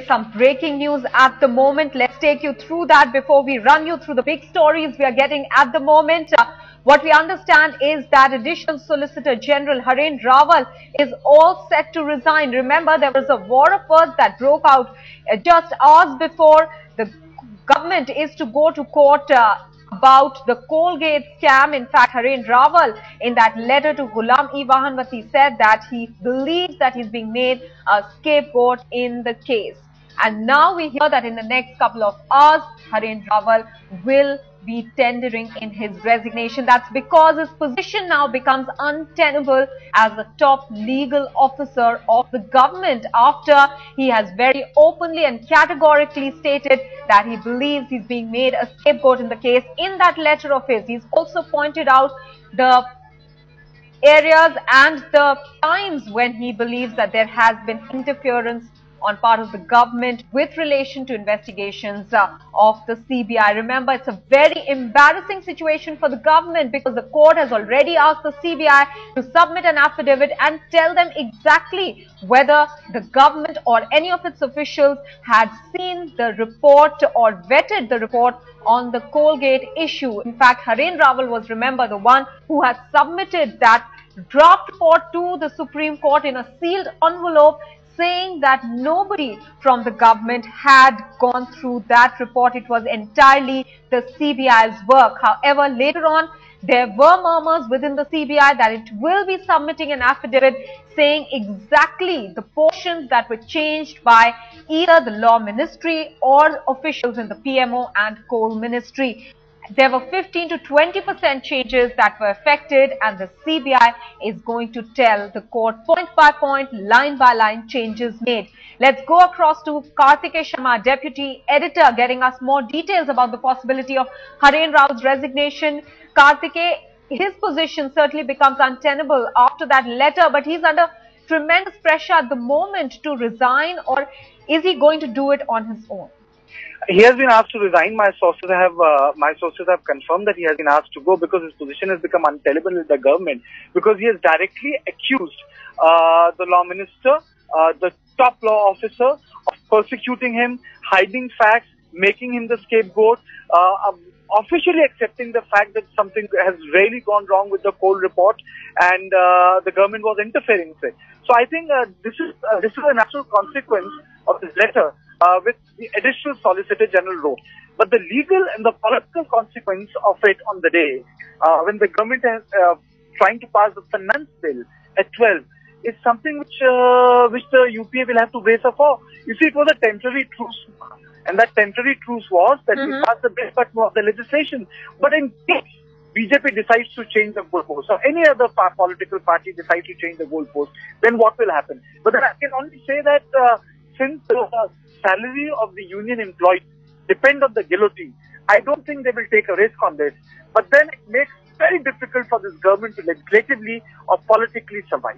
some breaking news at the moment. Let's take you through that before we run you through the big stories we are getting at the moment. What we understand is that Additional Solicitor General Harin Raval is all set to resign. Remember, there was a war of words that broke out just hours before. The government is to go to court about the Colgate scam. In fact, Harin Raval, in that letter to Vahanvati, said that he believes that he's being made a scapegoat in the case. And now we hear that in the next couple of hours, Harin Raval will be tendering in his resignation. That's because his position now becomes untenable as a top legal officer of the government, after he has very openly and categorically stated that he believes he's being made a scapegoat in the case. In that letter of his, he's also pointed out the areas and the times when he believes that there has been interference on part of the government with relation to investigations of the CBI. Remember, it's a very embarrassing situation for the government because the court has already asked the CBI to submit an affidavit and tell them exactly whether the government or any of its officials had seen the report or vetted the report on the Colgate issue. In fact, Harin Raval was, remember, the one who had submitted that draft report to the Supreme Court in a sealed envelope, saying that nobody from the government had gone through that report. It was entirely the CBI's work. However, later on, there were murmurs within the CBI that it will be submitting an affidavit saying exactly the portions that were changed by either the Law Ministry or officials in the PMO and Coal Ministry. There were 15 to 20% changes that were affected, and the CBI is going to tell the court point by point, line by line changes made. Let's go across to Karthikeya Sharma, Deputy Editor, getting us more details about the possibility of Harin Raval's resignation. Karthikeya, his position certainly becomes untenable after that letter, but he's under tremendous pressure at the moment to resign, or is he going to do it on his own? He has been asked to resign. My sources have confirmed that he has been asked to go because his position has become untenable with the government, because he has directly accused the law minister, the top law officer, of persecuting him, hiding facts, making him the scapegoat, officially accepting the fact that something has really gone wrong with the coal report, and the government was interfering with it. So I think this is a natural consequence of this letter, which the Additional Solicitor General wrote. But the legal and the political consequence of it on the day, when the government is trying to pass the finance bill at 12, is something which the UPA will have to brace up for. You see, it was a temporary truce, and that temporary truce was that we passed the bill but not the legislation. But in case BJP decides to change the goalpost, or any other political party decides to change the goalpost, then what will happen? But then I can only say that since the salary of the union employees depend on the guillotine, I don't think they will take a risk on this. But then it makes it very difficult for this government to legislatively or politically survive.